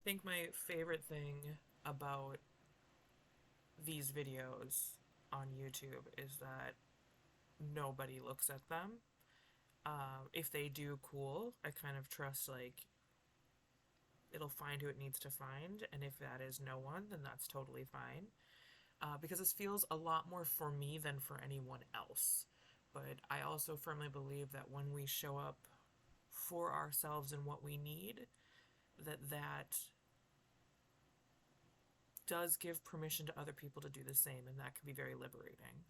think my favorite thing about these videos on YouTube is that nobody looks at them. If they do, cool. I kind of trust like it'll find who it needs to find, and if that is no one, then that's totally fine. Because this feels a lot more for me than for anyone else. But I also firmly believe that when we show up for ourselves and what we need, that does give permission to other people to do the same, and that can be very liberating.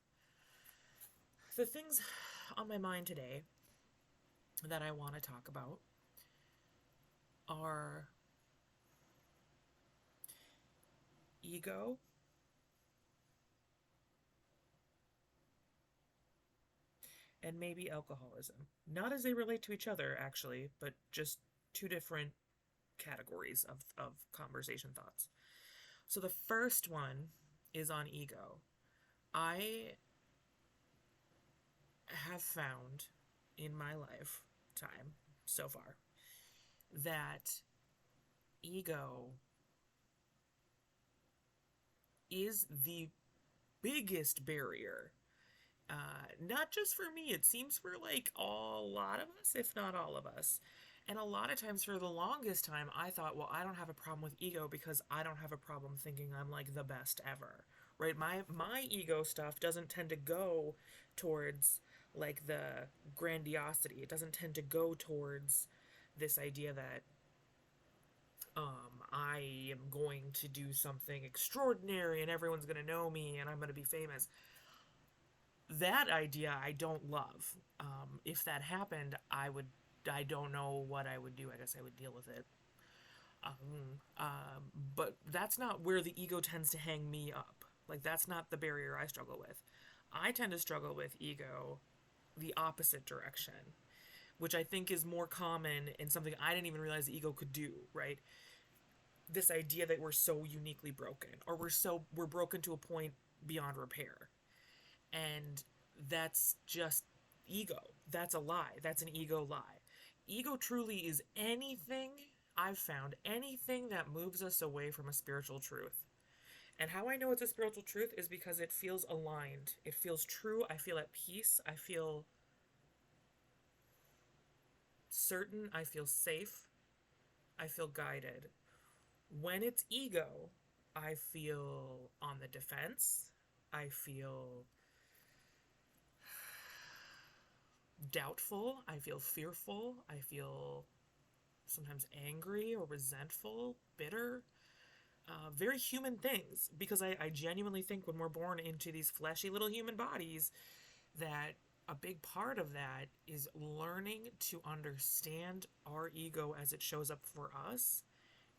The things on my mind today that I want to talk about are ego and maybe alcoholism. Not as they relate to each other, actually, but just two different categories of conversation thoughts. So the first one is on ego. I have found in my lifetime so far that ego is the biggest barrier. Not just for me, it seems for like a lot of us, if not all of us. And a lot of times, for the longest time, I thought, well, I don't have a problem with ego because I don't have a problem thinking I'm like the best ever, right? My ego stuff doesn't tend to go towards like the grandiosity. It doesn't tend to go towards this idea that I am going to do something extraordinary and everyone's going to know me and I'm going to be famous. That idea I don't love. If that happened, I don't know what I would do. I guess I would deal with it. But that's not where the ego tends to hang me up. Like, that's not the barrier I struggle with. I tend to struggle with ego the opposite direction, which I think is more common and something I didn't even realize the ego could do, right? This idea that we're so uniquely broken, or we're broken to a point beyond repair. And that's just ego. That's a lie. That's an ego lie. Ego truly is anything I've found, anything that moves us away from a spiritual truth. And how I know it's a spiritual truth is because it feels aligned. It feels true. I feel at peace. I feel certain. I feel safe. I feel guided. When it's ego, I feel on the defense. I feel doubtful. I feel fearful. I feel sometimes angry or resentful, bitter. Very human things, because I genuinely think when we're born into these fleshy little human bodies, that a big part of that is learning to understand our ego as it shows up for us,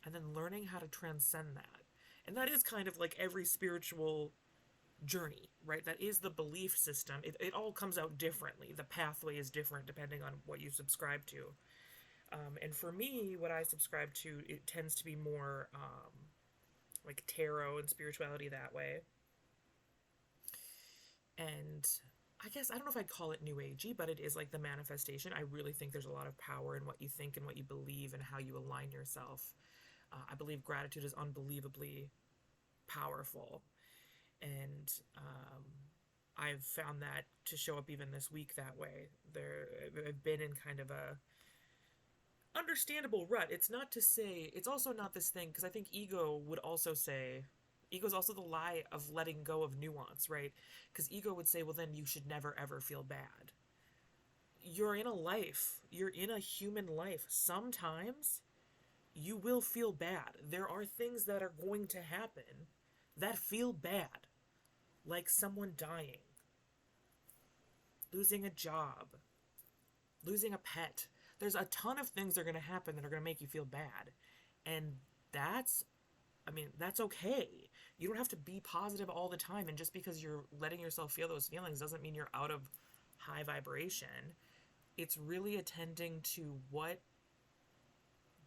and then learning how to transcend that. And that is kind of like every spiritual journey, right? That is the belief system. It all comes out differently. The pathway is different depending on what you subscribe to. And for me, what I subscribe to, it tends to be more like tarot and spirituality that way. And I guess I don't know if I'd call it new agey, but it is like the manifestation. I really think there's a lot of power in what you think and what you believe and how you align yourself. I believe gratitude is unbelievably powerful, and I've found that to show up even this week that way. I've been in kind of a understandable rut. It's not to say, it's also not this thing, because I think ego would also say, ego is also the lie of letting go of nuance, right? Because ego would say, well, then you should never ever feel bad. You're in a life, you're in a human life. Sometimes you will feel bad. There are things that are going to happen that feel bad, like someone dying, losing a job, losing a pet. There's a ton of things that are going to happen that are going to make you feel bad. And that's, I mean, that's okay. You don't have to be positive all the time. And just because you're letting yourself feel those feelings doesn't mean you're out of high vibration. It's really attending to what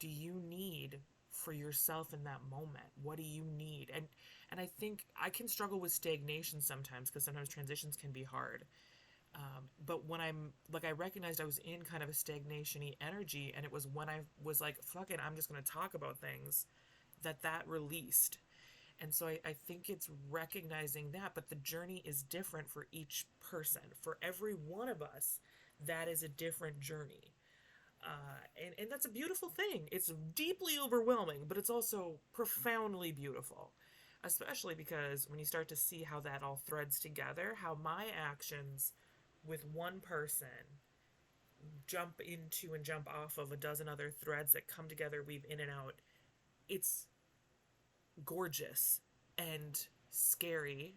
do you need for yourself in that moment. What do you need? And I think I can struggle with stagnation sometimes, because sometimes transitions can be hard. But when I'm like, I recognized I was in kind of a stagnation-y energy, and it was when I was like, fuck it, I'm just going to talk about things that released. And so I think it's recognizing that, but the journey is different for each person. For every one of us, that is a different journey. And that's a beautiful thing. It's deeply overwhelming, but it's also profoundly beautiful. Especially because when you start to see how that all threads together, how my actions with one person jump into and jump off of a dozen other threads that come together, weave in and out, it's gorgeous and scary,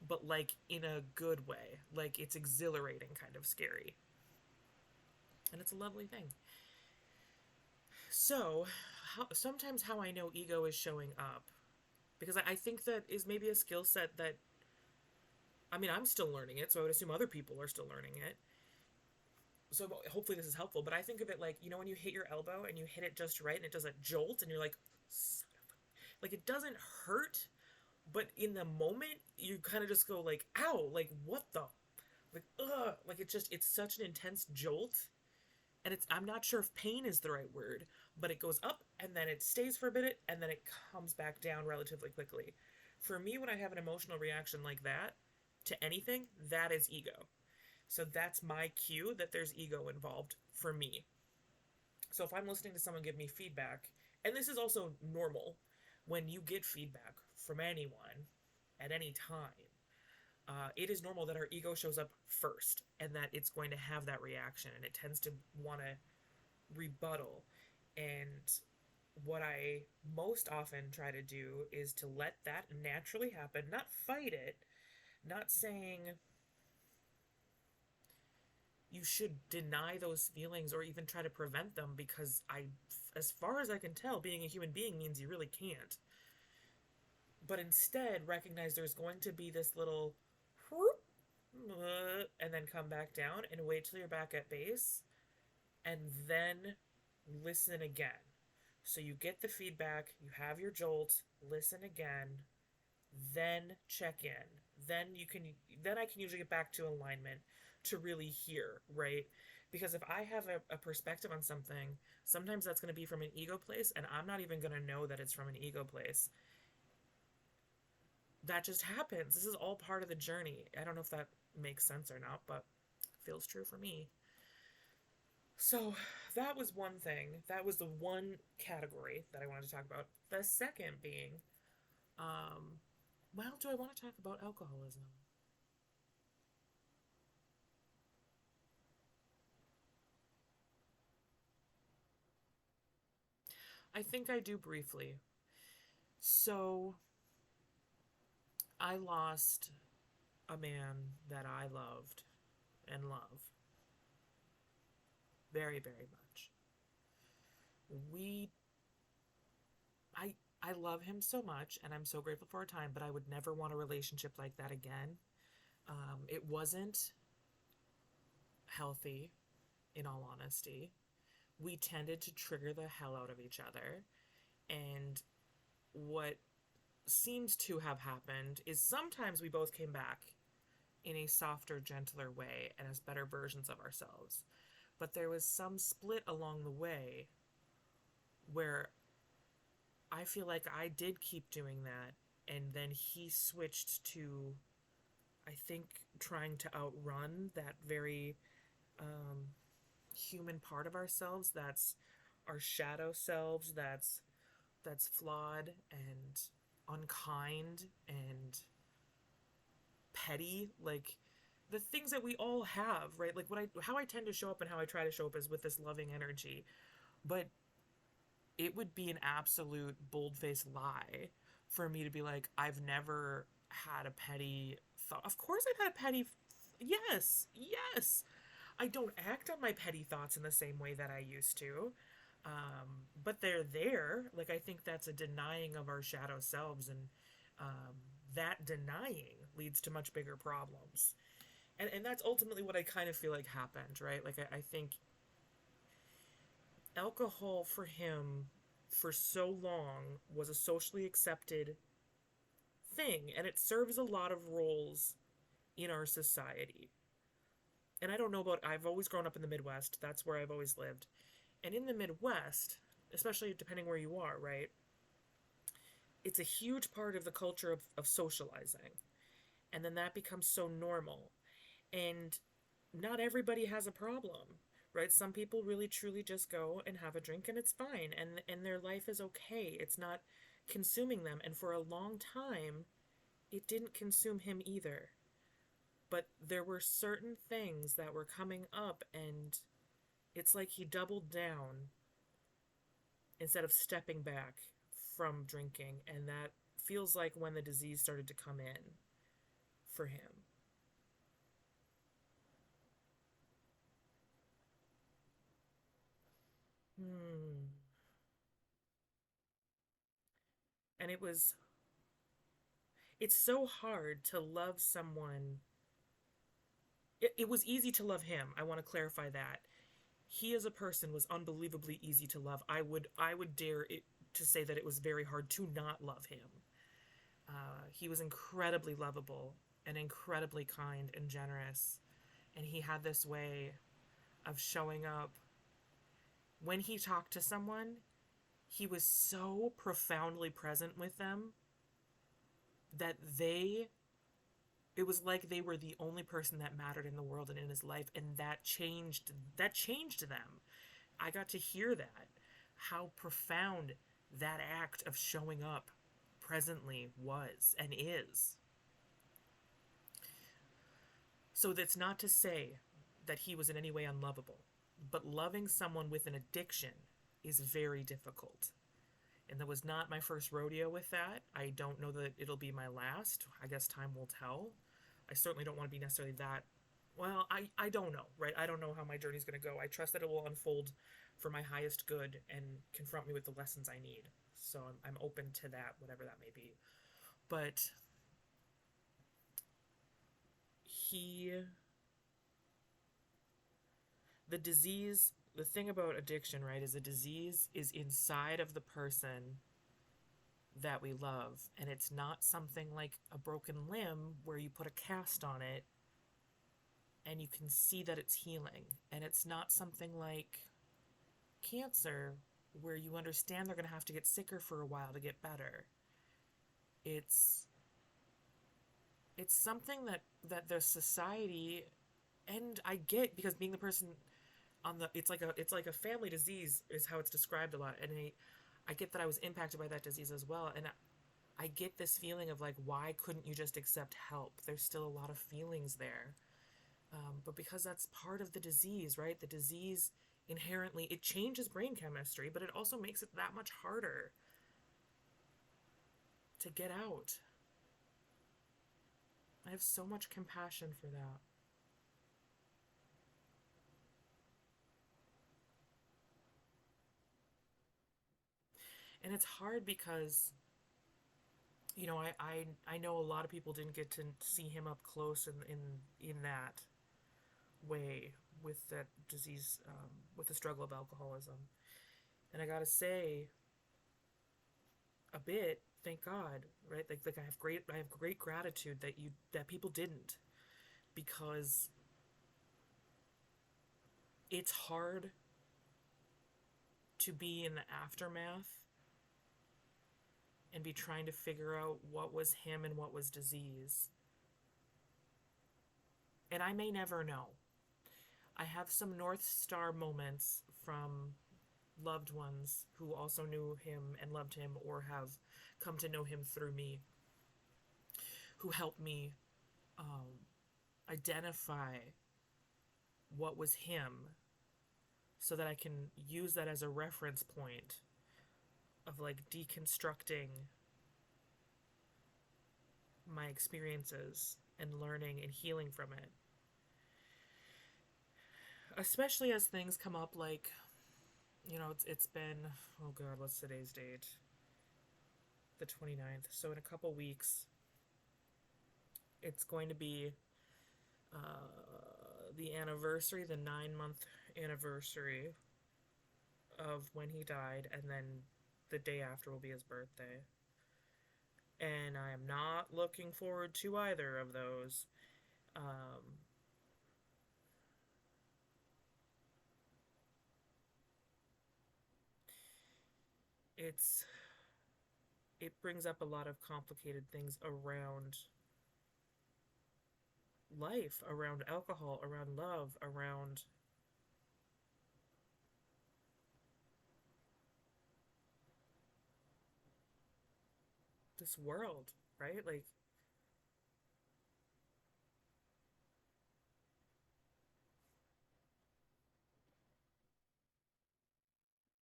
but like in a good way. Like it's exhilarating, kind of scary. And it's a lovely thing. So, sometimes how I know ego is showing up, because I think that is maybe a skill set that, I mean, I'm still learning it, so I would assume other people are still learning it. So hopefully this is helpful, but I think of it like, you know, when you hit your elbow and you hit it just right and it does a jolt and you're like, like it doesn't hurt, but in the moment you kind of just go like, ow, like what the, like, ugh, like it's such an intense jolt. And I'm not sure if pain is the right word, but it goes up and then it stays for a bit and then it comes back down relatively quickly. For me, when I have an emotional reaction like that to anything, that is ego. So that's my cue that there's ego involved for me. So if I'm listening to someone give me feedback, and this is also normal when you get feedback from anyone at any time, it is normal that our ego shows up first and that it's going to have that reaction and it tends to want to rebuttal. And what I most often try to do is to let that naturally happen, not fight it, not saying you should deny those feelings or even try to prevent them, because as far as I can tell, being a human being means you really can't. But instead recognize there's going to be this little whoop, and then come back down and wait till you're back at base and then listen again. So you get the feedback, you have your jolt, listen again, then check in. Then I can usually get back to alignment to really hear, right? Because if I have a perspective on something, sometimes that's going to be from an ego place, and I'm not even going to know that it's from an ego place. That just happens. This is all part of the journey. I don't know if that makes sense or not, but feels true for me. So that was one thing. That was the one category that I wanted to talk about. The second being, well, do I want to talk about alcoholism? I think I do briefly. So I lost a man that I loved and love very, very much. We I love him so much and I'm so grateful for our time, but I would never want a relationship like that again. It wasn't healthy, in all honesty. We tended to trigger the hell out of each other. And what seems to have happened is sometimes we both came back in a softer, gentler way and as better versions of ourselves. But there was some split along the way where I feel like I did keep doing that, and then he switched to, I think, trying to outrun that very human part of ourselves that's our shadow selves, that's flawed and unkind and petty, like the things that we all have, right? Like how I tend to show up and how I try to show up is with this loving energy. But it would be an absolute bold-faced lie for me to be like, I've never had a petty thought. Of course I've had a petty, yes, yes. I don't act on my petty thoughts in the same way that I used to. But they're there. Like, I think that's a denying of our shadow selves, and that denying leads to much bigger problems. And that's ultimately what I kind of feel like happened, right? Like, I think alcohol for him for so long was a socially accepted thing, and it serves a lot of roles in our society. And I don't know about, I've always grown up in the Midwest. That's where I've always lived. And in the Midwest, especially depending where you are, right? it's a huge part of the culture of socializing. And then that becomes so normal. And not everybody has a problem, right? Some people really truly just go and have a drink and it's fine, and their life is okay. It's not consuming them. And for a long time, it didn't consume him either. But there were certain things that were coming up, and it's like he doubled down instead of stepping back from drinking. And that feels like when the disease started to come in for him. Hmm. And it's so hard to love someone. It was easy to love him. I want to clarify that. He as a person was unbelievably easy to love. I would dare it to say that it was very hard to not love him. He was incredibly lovable and incredibly kind and generous, and he had this way of showing up when he talked to someone. He was so profoundly present with them that it was like they were the only person that mattered in the world and in his life, and that changed them. I got to hear that, how profound that act of showing up presently was and is. So that's not to say that he was in any way unlovable, but loving someone with an addiction is very difficult. And that was not my first rodeo with that. I don't know that it'll be my last. I guess time will tell. I certainly don't want to be necessarily that. Well, I don't know, right? I don't know how my journey's going to go. I trust that it will unfold for my highest good and confront me with the lessons I need. So I'm open to that, whatever that may be. But he, the disease, the thing about addiction, right, is a disease is inside of the person that we love. And it's not something like a broken limb where you put a cast on it and you can see that it's healing. And it's not something like cancer where you understand they're going to have to get sicker for a while to get better. It's it's something that the society, and I get, because being the person on the, it's like a family disease is how it's described a lot, and I get that I was impacted by that disease as well, and I get this feeling of like, why couldn't you just accept help? There's still a lot of feelings there, but because that's part of the disease, right? The disease inherently, it changes brain chemistry, but it also makes it that much harder to get out. I have so much compassion for that. And it's hard because, I know a lot of people didn't get to see him up close in that way with that disease, with the struggle of alcoholism. And I gotta say, a bit, thank God, right? Like I have great gratitude that people didn't, because it's hard to be in the aftermath and be trying to figure out what was him and what was disease. And I may never know. I have some North Star moments from loved ones who also knew him and loved him, or have come to know him through me, who helped me um, identify what was him, so that I can use that as a reference point of like deconstructing my experiences and learning and healing from it. Especially as things come up, like, it's been, oh God, what's today's date? The 29th. So in a couple weeks, it's going to be the anniversary, the 9-month anniversary of when he died, and then the day after will be his birthday. And I am not looking forward to either of those. Um, it's it brings up a lot of complicated things around life, around alcohol, around love, around this world, right? Like,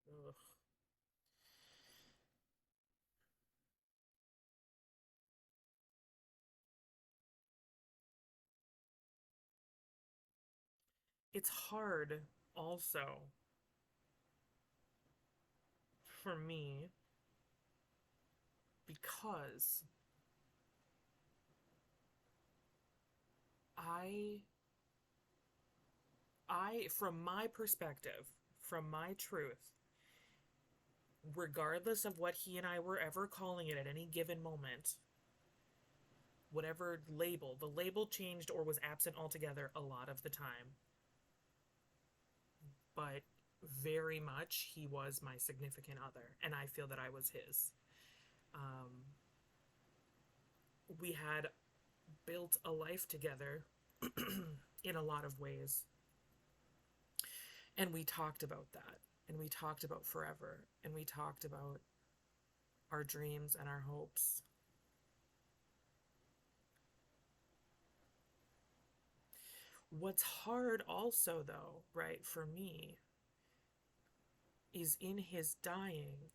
ugh. It's hard also for me because I from my perspective, from my truth, regardless of what he and I were ever calling it at any given moment, whatever label, the label changed or was absent altogether a lot of the time, but very much he was my significant other, and I feel that I was his. Um, we had built a life together in a lot of ways, and we talked about that, and we talked about forever, and we talked about our dreams and our hopes. What's hard also, though, right, for me, is in his dying,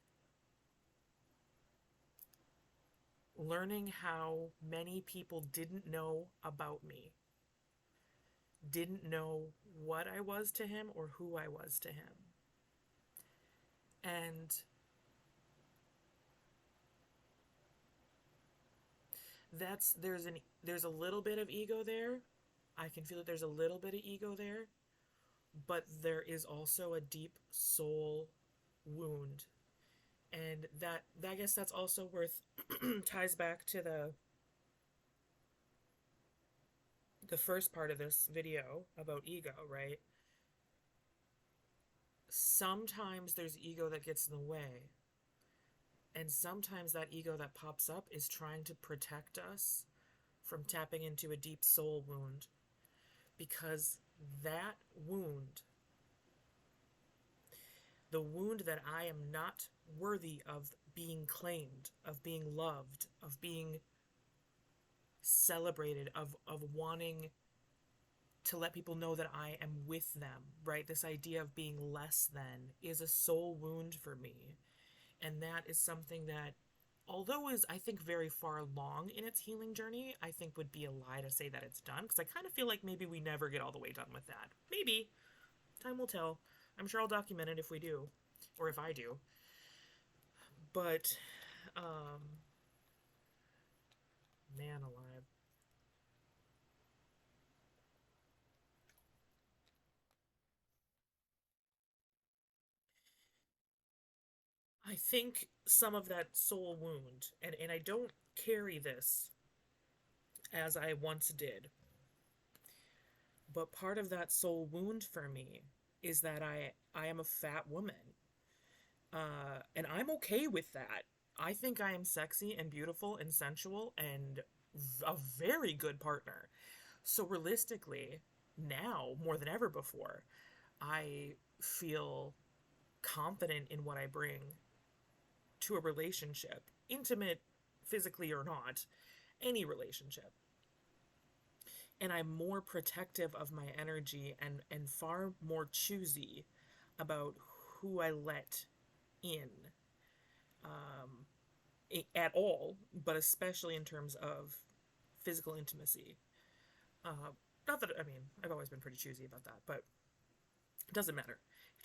learning how many people didn't know about me, didn't know what I was to him or who I was to him. And there's a little bit of ego there. I can feel that there's a little bit of ego there, but there is also a deep soul wound. And I guess that's also worth ties back to the first part of this video about ego, right? Sometimes there's ego that gets in the way, and sometimes that ego that pops up is trying to protect us from tapping into a deep soul wound, because that wound, the wound that I am not worthy of being claimed, of being loved, of being celebrated, of wanting to let people know that I am with them, right? This idea of being less than is a soul wound for me. And that is something that, although is, I think, very far along in its healing journey, I think would be a lie to say that it's done, because I kind of feel like maybe we never get all the way done with that. Maybe. Time will tell. I'm sure I'll document it if we do, or if I do. But, um, man alive. I think some of that soul wound, and I don't carry this as I once did, but part of that soul wound for me is that I am a fat woman, and I'm okay with that. I think I am sexy and beautiful and sensual and a very good partner. So realistically, now more than ever before, I feel confident in what I bring to a relationship, intimate, physically or not, any relationship. And I'm more protective of my energy and far more choosy about who I let in, at all, but especially in terms of physical intimacy. Uh, Not that, I mean, I've always been pretty choosy about that, but it doesn't matter.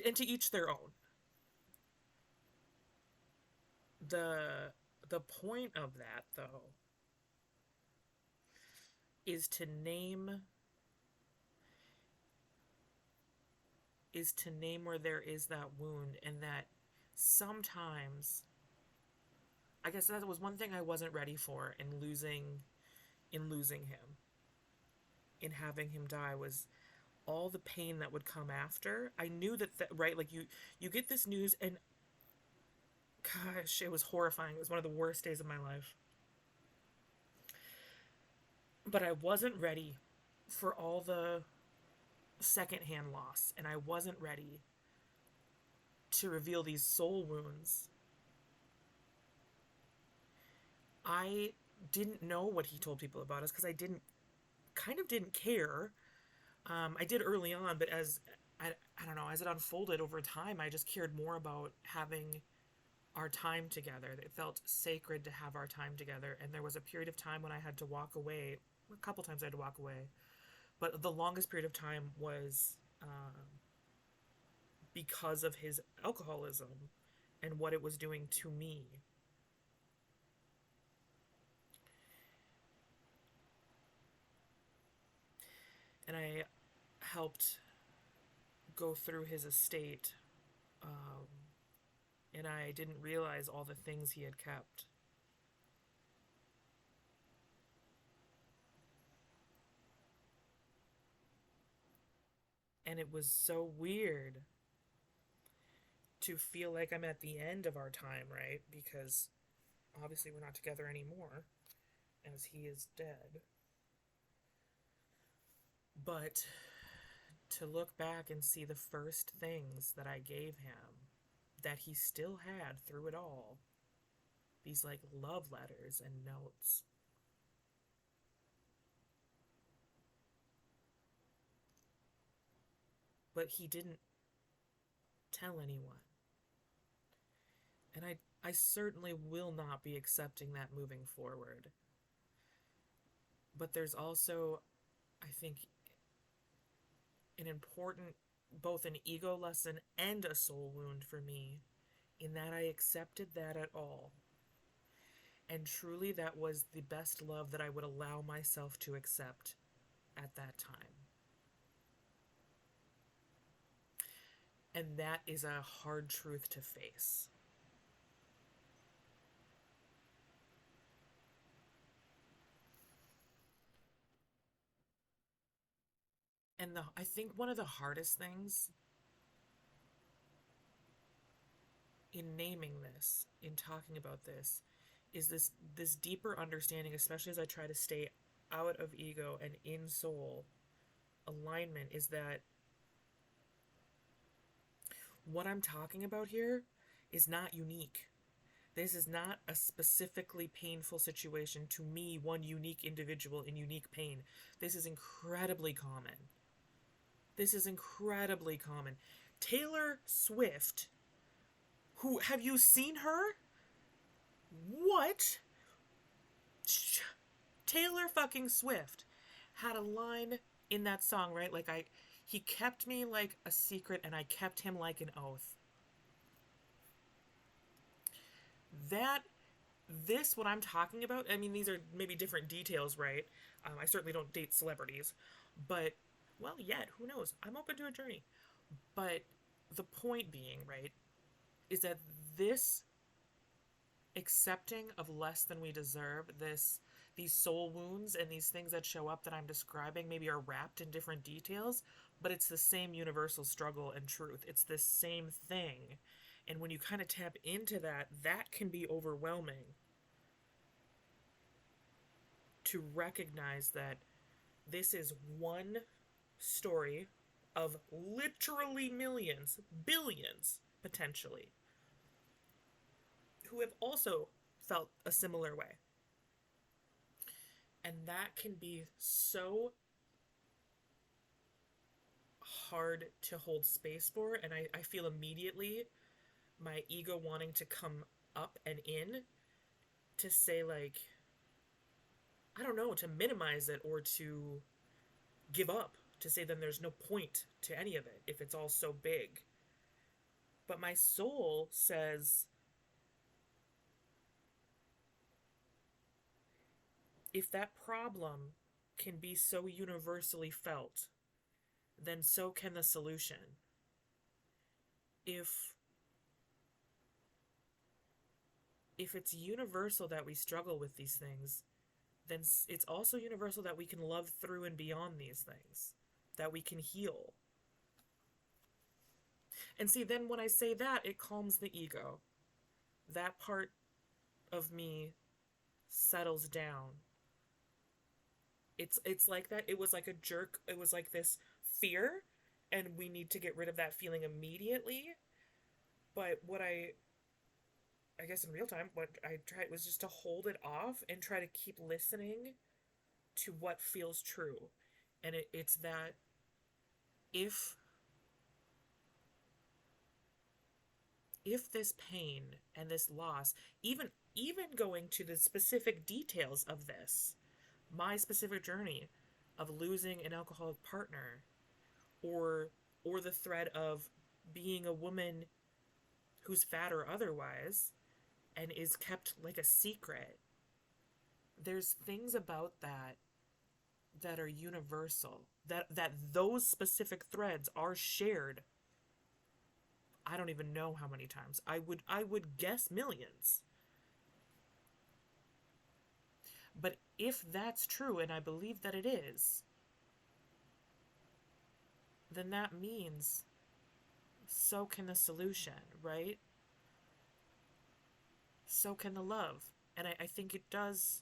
And to each their own. The point of that, though, is to name where there is that wound, and that sometimes, I guess that was one thing I wasn't ready for in losing him, in having him die, was all the pain that would come after. I knew that, right, like you get this news, and Gosh, it was horrifying. It was one of the worst days of my life. But I wasn't ready for all the secondhand loss, and I wasn't ready to reveal these soul wounds. I didn't know what he told people about us because I didn't care. I did early on, but I don't know, as it unfolded over time, I just cared more about having our time together. It felt sacred to have our time together. And there was a period of time when I had to walk away. A couple times I had to walk away. But the longest period of time was because of his alcoholism and what it was doing to me. And I helped go through his estate, um, and I didn't realize all the things he had kept. And it was so weird to feel like I'm at the end of our time, right? Because obviously we're not together anymore, as he is dead. But to look back and see the first things that I gave him that he still had through it all, these like love letters and notes. But he didn't tell anyone. And I certainly will not be accepting that moving forward. But there's also, I think, an important, both an ego lesson and a soul wound for me, in that I accepted that at all. And truly, that was the best love that I would allow myself to accept at that time. And that is a hard truth to face. And I think one of the hardest things in naming this, in talking about this, is this deeper understanding, especially as I try to stay out of ego and in soul alignment, is that what I'm talking about here is not unique. This is not a specifically painful situation to me, one unique individual in unique pain. This is incredibly common. This is incredibly common. Taylor Swift, who, have you seen her? What? Taylor fucking Swift had a line in that song, right? He kept me like a secret and I kept him like an oath. That, what I'm talking about, I mean, these are maybe different details, right? I certainly don't date celebrities, but, well, yet, who knows? I'm open to a journey. But the point being, right, is that this accepting of less than we deserve, these soul wounds and these things that show up that I'm describing maybe are wrapped in different details, but it's the same universal struggle and truth. It's the same thing. And when you kind of tap into that, that can be overwhelming to recognize that this is one story of literally millions, billions, potentially, who have also felt a similar way. And that can be so hard to hold space for. And I feel immediately my ego wanting to come up and in to say, like, I don't know, to minimize it or to give up, to say then there's no point to any of it if it's all so big. But my soul says, if that problem can be so universally felt, then so can the solution. If it's universal that we struggle with these things, then it's also universal that we can love through and beyond these things, that we can heal. And see, then when I say that, it calms the ego. that part of me settles down. It's like that. It was like a jerk. It was like this fear, and we need to get rid of that feeling immediately. But I guess in real time, what I tried was just to hold it off and try to keep listening to what feels true. And it's that if if this pain and this loss, even going to the specific details of this, my specific journey of losing an alcoholic partner, or the thread of being a woman who's fat or otherwise and is kept like a secret, there's things about that are universal, that those specific threads are shared. I don't even know how many times. I would guess millions. But if that's true, and I believe that it is, then that means so can the solution, right? So can the love. And I think it doesn't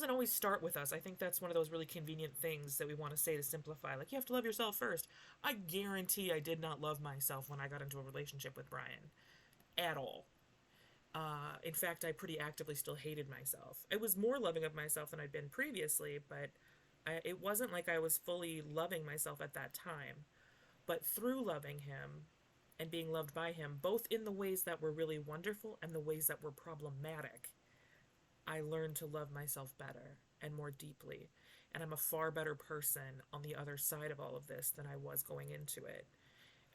always start with us. I think that's one of those really convenient things that we want to say to simplify. Like, you have to love yourself first. I guarantee I did not love myself when I got into a relationship with Brian at all. In fact, I pretty actively still hated myself. I was more loving of myself than I'd been previously, but it wasn't like I was fully loving myself at that time. But through loving him and being loved by him, both in the ways that were really wonderful and the ways that were problematic, I learned to love myself better and more deeply. And I'm a far better person on the other side of all of this than I was going into it.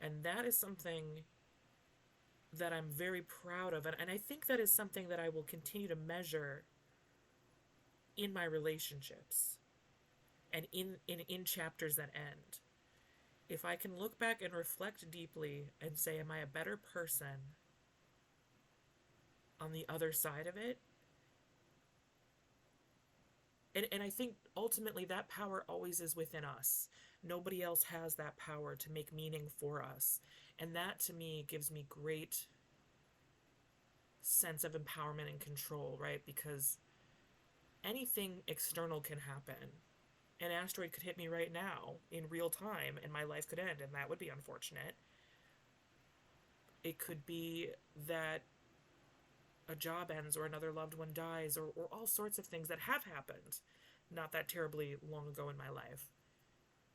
And that is something that I'm very proud of. And I think that is something that I will continue to measure in my relationships and in chapters that end. If I can look back and reflect deeply and say, am I a better person on the other side of it? And I think ultimately that power always is within us. Nobody else has that power to make meaning for us. And that to me gives me great sense of empowerment and control, right? Because anything external can happen. An asteroid could hit me right now in real time and my life could end, and that would be unfortunate. It could be that a job ends or another loved one dies, or all sorts of things that have happened not that terribly long ago in my life.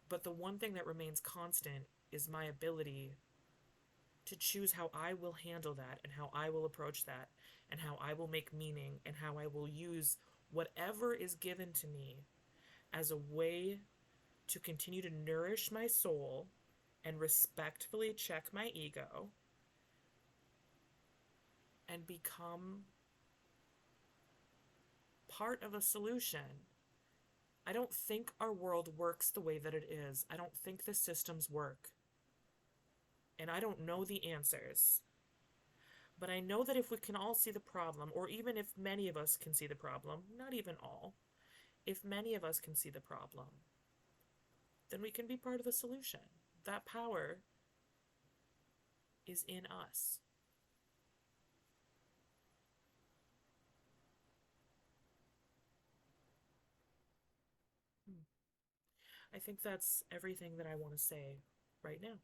But the one thing that remains constant is my ability to choose how I will handle that and how I will approach that and how I will make meaning and how I will use whatever is given to me as a way to continue to nourish my soul and respectfully check my ego and become part of a solution. I don't think our world works the way that it is. I don't think the systems work. And I don't know the answers. But I know that if we can all see the problem, or even if many of us can see the problem, not even all, if many of us can see the problem, then we can be part of the solution. That power is in us. I think that's everything that I want to say right now.